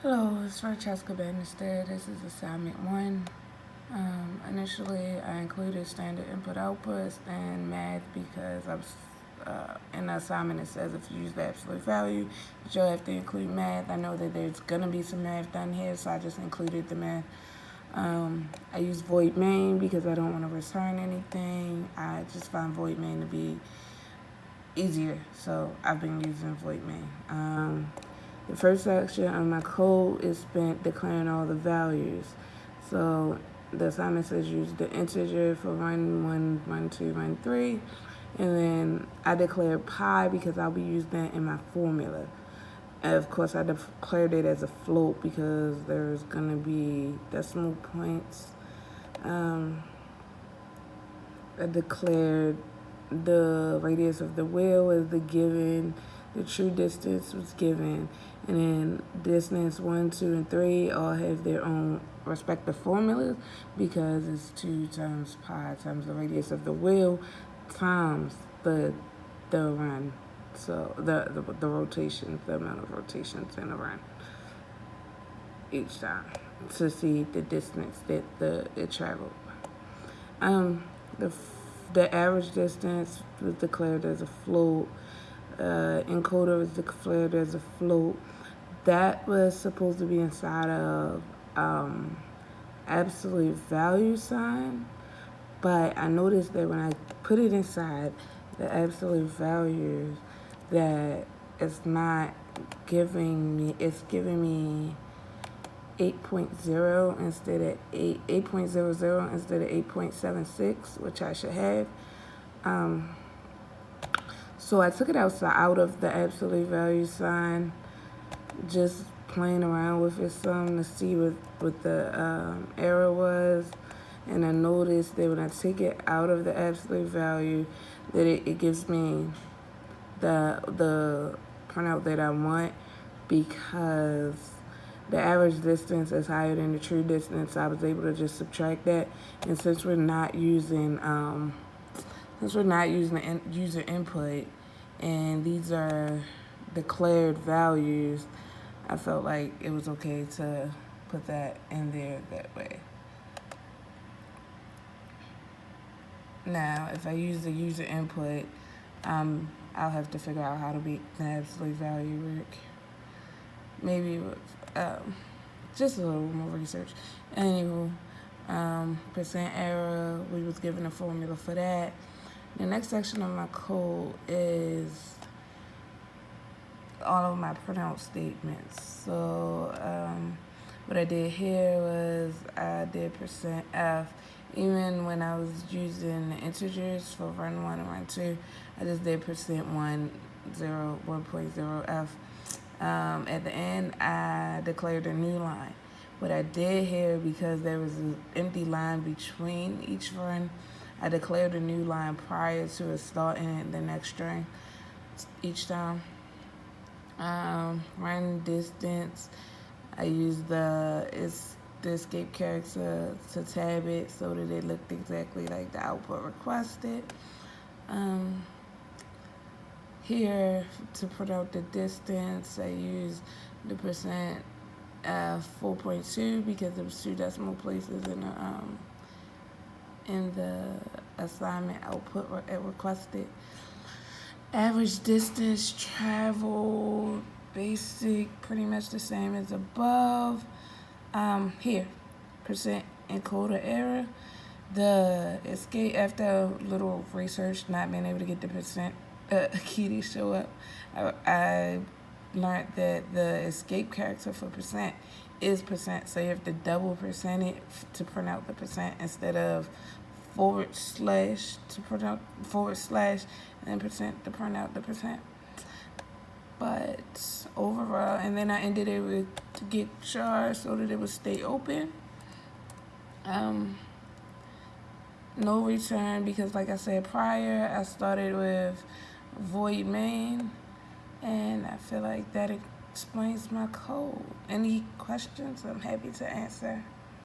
Hello, it's Francesca Bannister. This is assignment 1. Initially, I included standard input outputs and math because in the assignment it says if you use the absolute value, but you'll have to include math. I know that there's going to be some math done here, so I just included the math. I use void main because I don't want to return anything. I just find void main to be easier, so I've been using void main. The first section of my code is spent declaring all the values. So the assignment says use the integer for run 1, run 2, run 3. And then I declare pi because I'll be using that in my formula. And of course, I declared it as a float because there's going to be decimal points. I declared the radius of the wheel as the given. The true distance was given, and then distance 1, 2, and 3 all have their own respective formulas because it's 2 times pi times the radius of the wheel times the run. So the rotations, the amount of rotations in a run each time to see the distance that it traveled. The average distance was declared as a float. Encoder was declared as a float. That was supposed to be inside of absolute value sign, but I noticed that when I put it inside the absolute values, that it's not giving me, it's giving me 8.0 instead of 8.00 instead of 8.76, which I should have. So I took it out of the absolute value sign, just playing around with it some to see what the error was. And I noticed that when I take it out of the absolute value, that it gives me the printout that I want because the average distance is higher than the true distance. I was able to just subtract that. And since we're not using the user input, and these are declared values, I felt like it was okay to put that in there that way. Now, if I use the user input, I'll have to figure out how to make the absolute value work. Maybe just a little more research. Anywho, percent error, we was given a formula for that. The next section of my code is all of my printout statements. So what I did here was I did %f. Even when I was using the integers for run 1 and run 2, I just did %1, 1.0f. At the end, I declared a new line. What I did here, because there was an empty line between each run, I declared a new line prior to it starting the next string each time. Run distance, I used the escape character to tab it so that it looked exactly like the output requested. Here, to put out the distance, I used the %4.2 because there was 2 decimal places in the assignment output it requested. Average distance traveled, basic, pretty much the same as above. Here, %encoder error. The escape, after a little research, not being able to get the key to show up, I learned that the escape character for % is %, so you have to double % it to print out the % instead of / to print out / and then % to print out the %. But overall, and then I ended it with to get char so that it would stay open. No return because, like I said prior, I started with void main, and I feel like that explains my code. Any questions? I'm happy to answer.